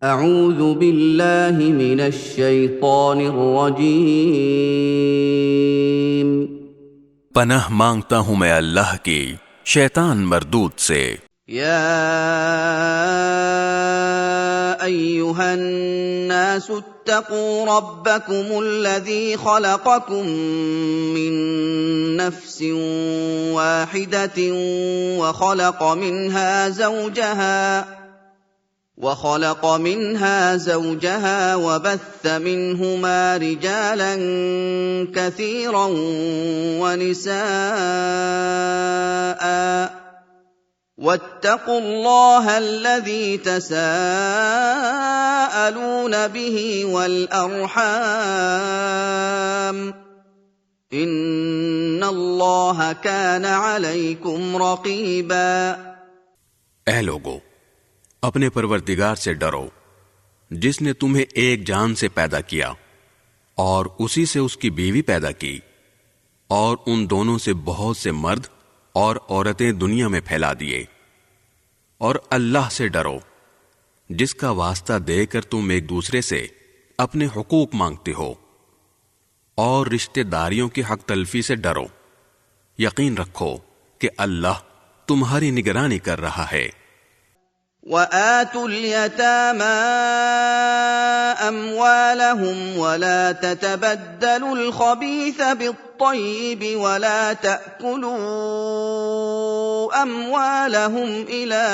اعوذ باللہ من الشیطان الرجیم۔ پناہ مانگتا ہوں میں اللہ کی شیطان مردود سے۔ یا ایھا الناس اتقوا ربکم الذی خلقکم من نفس واحدۃ وخلق منها زوجها وبث منهما رجالا كثيرا ونساء واتقوا الله الذي تساءلون به والأرحام ان الله كان عليكم رقيبا۔ اے لوگو، اپنے پروردگار سے ڈرو جس نے تمہیں ایک جان سے پیدا کیا اور اسی سے اس کی بیوی پیدا کی، اور ان دونوں سے بہت سے مرد اور عورتیں دنیا میں پھیلا دیے، اور اللہ سے ڈرو جس کا واسطہ دے کر تم ایک دوسرے سے اپنے حقوق مانگتے ہو، اور رشتہ داریوں کی حق تلفی سے ڈرو۔ یقین رکھو کہ اللہ تمہاری نگرانی کر رہا ہے۔ وَآتُوا الْيَتَامَىٰ أَمْوَالَهُمْ وَلَا تَتَبَدَّلُوا الْخَبِيثَ بِالطَّيِّبِ وَلَا تَأْكُلُوا أَمْوَالَهُمْ إِلَىٰ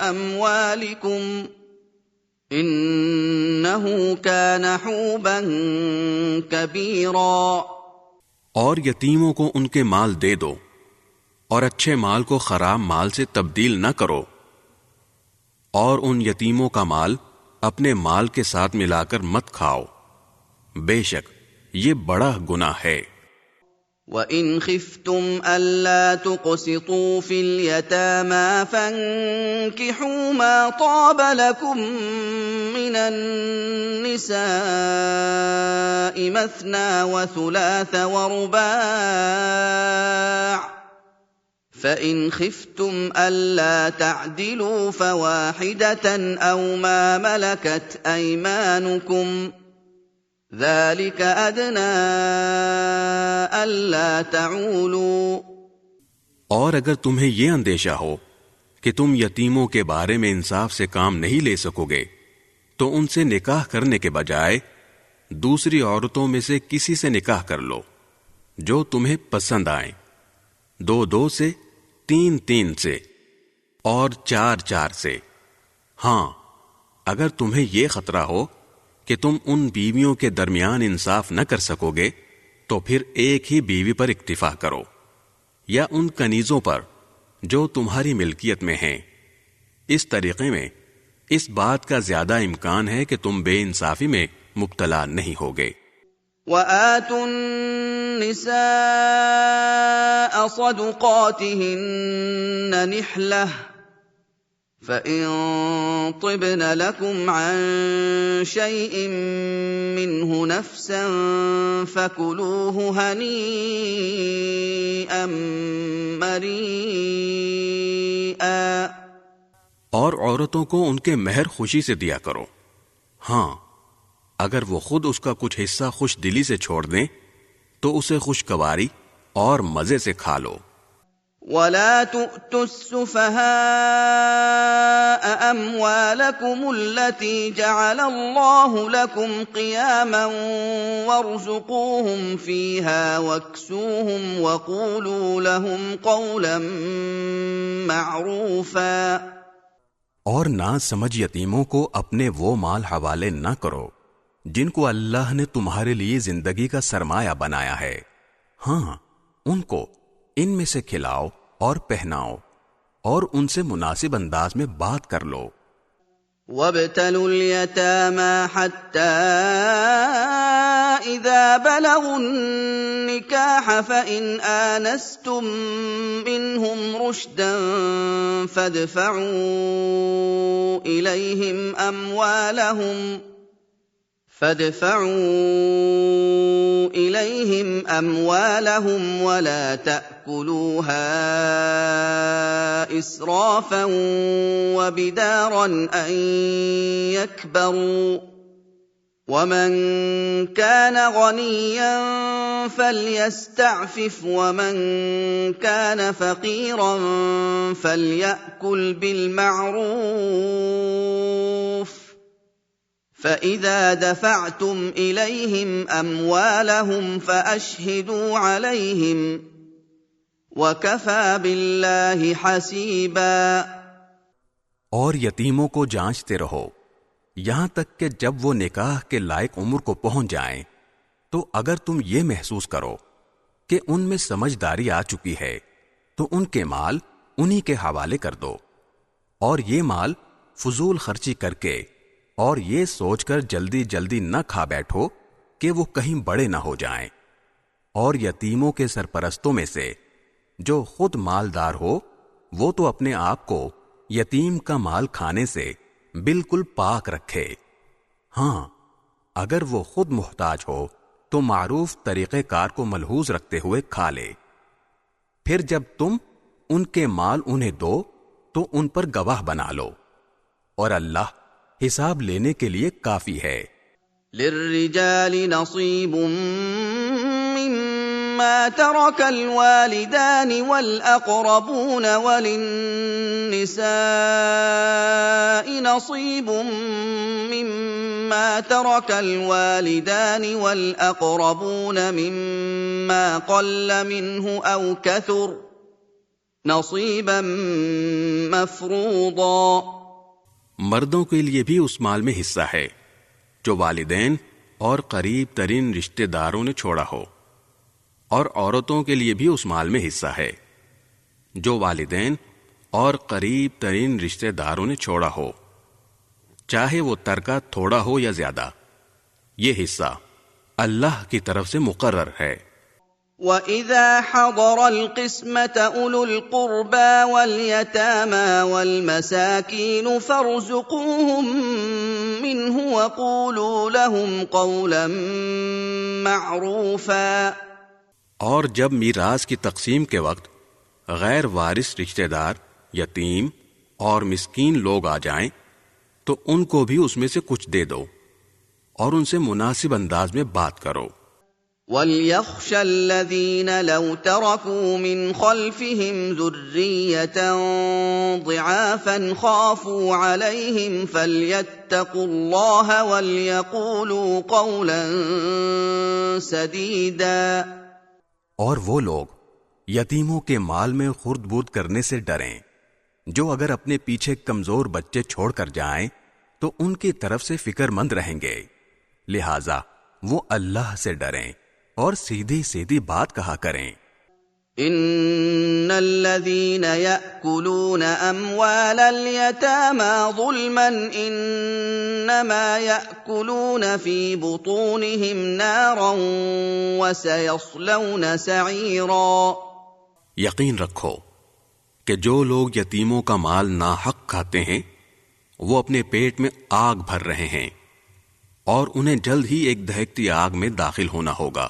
أَمْوَالِكُمْ إِنَّهُ كَانَ حُوبًا كَبِيرًا۔ اور یتیموں کو ان کے مال دے دو، اور اچھے مال کو خراب مال سے تبدیل نہ کرو، اور ان یتیموں کا مال اپنے مال کے ساتھ ملا کر مت کھاؤ، بے شک یہ بڑا گناہ ہے۔ وَإِنْ خِفْتُمْ أَلَّا تُقْسِطُوا فِي الْيَتَامَىٰ فَانكِحُوا مَا طَابَ لَكُم مِّنَ النِّسَاءِ مَثْنَىٰ وَثُلَاثَ وَرُبَاعَ، فَإِنْ خِفْتُمْ أَلَّا تَعْدِلُوا فَوَاحِدَةً أَوْ مَا مَلَكَتْ أَيْمَانُكُمْ ذَلِكَ أَدْنَىٰ أَلَّا تَعُولُوا۔ اور اگر تمہیں یہ اندیشہ ہو کہ تم یتیموں کے بارے میں انصاف سے کام نہیں لے سکو گے، تو ان سے نکاح کرنے کے بجائے دوسری عورتوں میں سے کسی سے نکاح کر لو جو تمہیں پسند آئیں، 2 سے، 3 سے، اور 4 سے۔ ہاں، اگر تمہیں یہ خطرہ ہو کہ تم ان بیویوں کے درمیان انصاف نہ کر سکو گے تو پھر ایک ہی بیوی پر اکتفا کرو، یا ان کنیزوں پر جو تمہاری ملکیت میں ہیں۔ اس طریقے میں اس بات کا زیادہ امکان ہے کہ تم بے انصافی میں مبتلا نہیں ہوگے۔ وَآتُوا النِّسَاءَ صَدُقَاتِهِنَّ نِحْلَةً فَإِن طِبْنَ لَكُمْ عَن شَيْءٍ مِّنْهُ نَفْسًا فَكُلُوهُ هَنِيئًا مَّرِيئًا۔ اور عورتوں کو ان کے مہر خوشی سے دیا کرو، ہاں اگر وہ خود اس کا کچھ حصہ خوش دلی سے چھوڑ دیں تو اسے خوشگواری اور مزے سے کھا لو۔ وَلَا تُؤْتُوا السُّفَهَاءَ أَمْوَالَكُمُ الَّتِي جَعَلَ اللَّهُ لَكُمْ قِيَامًا وَارْزُقُوهُمْ فِيهَا وَاكْسُوهُمْ وَقُولُوا لَهُمْ قَوْلًا مَّعْرُوفًا۔ اور نہ سمجھ یتیموں کو اپنے وہ مال حوالے نہ کرو جن کو اللہ نے تمہارے لیے زندگی کا سرمایہ بنایا ہے، ہاں ان کو ان میں سے کھلاؤ اور پہناؤ، اور ان سے مناسب انداز میں بات کر لو۔ وَابْتَلُوا الْيَتَامَىٰ حَتَّىٰ إِذَا بَلَغُوا النِّكَاحَ فَإِنْ آنَسْتُم مِّنْهُمْ رُشْدًا فَادْفَعُوا إِلَيْهِمْ أَمْوَالَهُمْ فادفعوا إليهم أموالهم ولا تأكلوها إسرافا وبدارا أن يكبروا ومن كان غنيا فليستعفف ومن كان فقيرا فليأكل بالمعروف فإذا دفعتم إليهم أموالهم فأشهدوا عليهم وكفى بالله حسيبا۔ اور یتیموں کو جانچتے رہو یہاں تک کہ جب وہ نکاح کے لائق عمر کو پہنچ جائیں تو اگر تم یہ محسوس کرو کہ ان میں سمجھداری آ چکی ہے تو ان کے مال انہی کے حوالے کر دو، اور یہ مال فضول خرچی کر کے اور یہ سوچ کر جلدی جلدی نہ کھا بیٹھو کہ وہ کہیں بڑے نہ ہو جائیں۔ اور یتیموں کے سرپرستوں میں سے جو خود مالدار ہو وہ تو اپنے آپ کو یتیم کا مال کھانے سے بالکل پاک رکھے، ہاں اگر وہ خود محتاج ہو تو معروف طریقہ کار کو ملحوظ رکھتے ہوئے کھا لے، پھر جب تم ان کے مال انہیں دو تو ان پر گواہ بنا لو، اور اللہ حساب لینے کے لیے کافی ہے۔ للرجال نصیب مما ترك الوالدان والأقربون وللنساء نصيب مما ترك الوالدان والأقربون مما قل منه أو كثر نصيبا مفروضا۔ مردوں کے لیے بھی اس مال میں حصہ ہے جو والدین اور قریب ترین رشتہ داروں نے چھوڑا ہو، اور عورتوں کے لیے بھی اس مال میں حصہ ہے جو والدین اور قریب ترین رشتہ داروں نے چھوڑا ہو، چاہے وہ ترکہ تھوڑا ہو یا زیادہ، یہ حصہ اللہ کی طرف سے مقرر ہے۔ وَإِذَا حَضَرَ الْقِسْمَةَ أُولُو الْقُرْبَى وَالْيَتَامَى وَالْمَسَاكِينُ فَارْزُقُوهُم مِّنْهُ وَقُولُوا لَهُمْ قَوْلًا مَّعْرُوفًا۔ اور جب میراث کی تقسیم کے وقت غیر وارث رشتہ دار، یتیم اور مسکین لوگ آ جائیں تو ان کو بھی اس میں سے کچھ دے دو اور ان سے مناسب انداز میں بات کرو۔ وَلْيَخْشَ الَّذِينَ لَوْ تَرَكُوا مِنْ خَلْفِهِمْ ذُرِّيَّةً ضِعَافًا خَافُوا عَلَيْهِمْ فَلْيَتَّقُوا اللَّهَ وَلْيَقُولُوا قَوْلًا سَدِيدًا۔ اور وہ لوگ یتیموں کے مال میں خرد برد کرنے سے ڈریں جو اگر اپنے پیچھے کمزور بچے چھوڑ کر جائیں تو ان کی طرف سے فکر مند رہیں گے، لہذا وہ اللہ سے ڈریں اور سیدھی سیدھی بات کہا کریں۔ ان الذين يأكلون اموال اليتامى ظلما انما يأكلون في بطونهم نارا وسيصلون سعيرا۔ یقین رکھو کہ جو لوگ یتیموں کا مال ناحق کھاتے ہیں وہ اپنے پیٹ میں آگ بھر رہے ہیں اور انہیں جلد ہی ایک دہکتی آگ میں داخل ہونا ہوگا۔